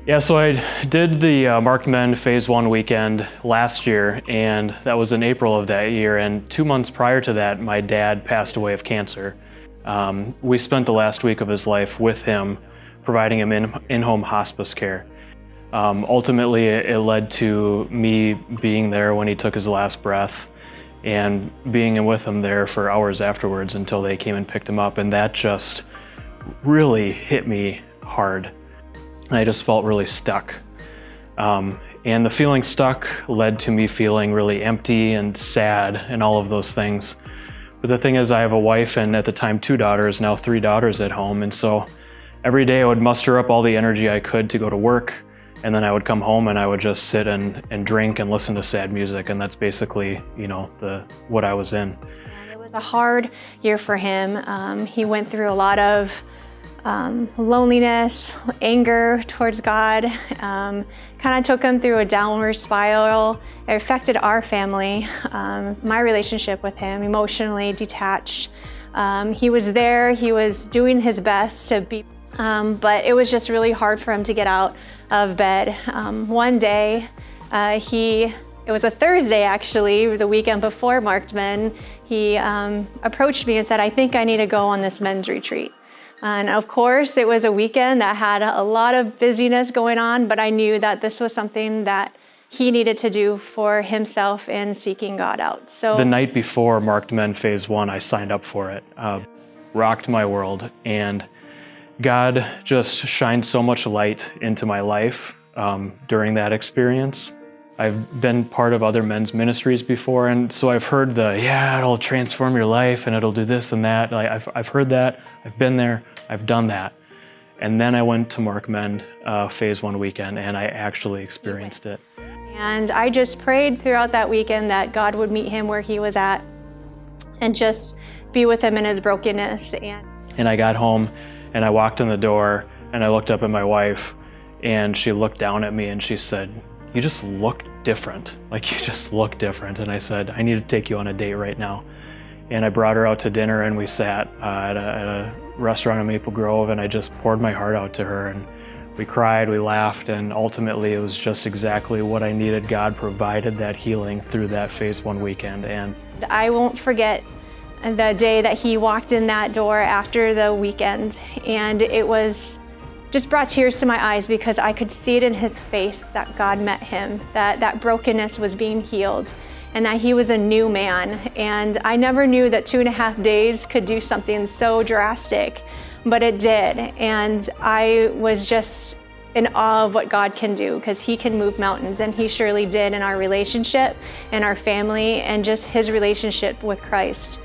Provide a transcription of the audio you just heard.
Yeah, so I did the Marked Men Phase 1 weekend last year, and that was in April of that year, and 2 months prior to that, my dad passed away of cancer. We spent the last week of his life with him, providing him in-home hospice care. Ultimately, it led to me being there when he took his last breath and being with him there for hours afterwards until they came and picked him up, and that just really hit me hard. I just felt really stuck. And the feeling stuck led to me feeling really empty and sad and all of those things. But the thing is, I have a wife and at the time 2 daughters, now 3 daughters at home. And so every day I would muster up all the energy I could to go to work. And then I would come home and I would just sit and drink and listen to sad music. And that's basically, what I was in. It was a hard year for him. He went through a lot of loneliness, anger towards God, kind of took him through a downward spiral. It affected our family, my relationship with him, emotionally detached. He was there, he was doing his best to be, but it was just really hard for him to get out of bed. One day, it was a Thursday actually, the weekend before Marked Men, he approached me and said, "I think I need to go on this men's retreat." And of course, it was a weekend that had a lot of busyness going on, but I knew that this was something that he needed to do for himself in seeking God out. So the night before Marked Men Phase 1, I signed up for it. Rocked my world, and God just shined so much light into my life during that experience. I've been part of other men's ministries before, and so I've heard it'll transform your life and it'll do this and that. I've heard that, I've been there, I've done that. And then I went to Marked Men Phase 1 weekend, and I actually experienced it. And I just prayed throughout that weekend that God would meet him where he was at and just be with him in his brokenness. And I got home and I walked in the door and I looked up at my wife, and she looked down at me and she said, "You just look different. Like, you just look different." And I said, "I need to take you on a date right now." And I brought her out to dinner, and we sat at a restaurant in Maple Grove, and I just poured my heart out to her, and we cried, we laughed, and ultimately it was just exactly what I needed. God provided that healing through that Phase 1 weekend. And I won't forget the day that he walked in that door after the weekend, and it just brought tears to my eyes because I could see it in his face that God met him, that brokenness was being healed, and that he was a new man. And I never knew that 2.5 days could do something so drastic, but it did. And I was just in awe of what God can do, because he can move mountains, and he surely did in our relationship and our family and just his relationship with Christ.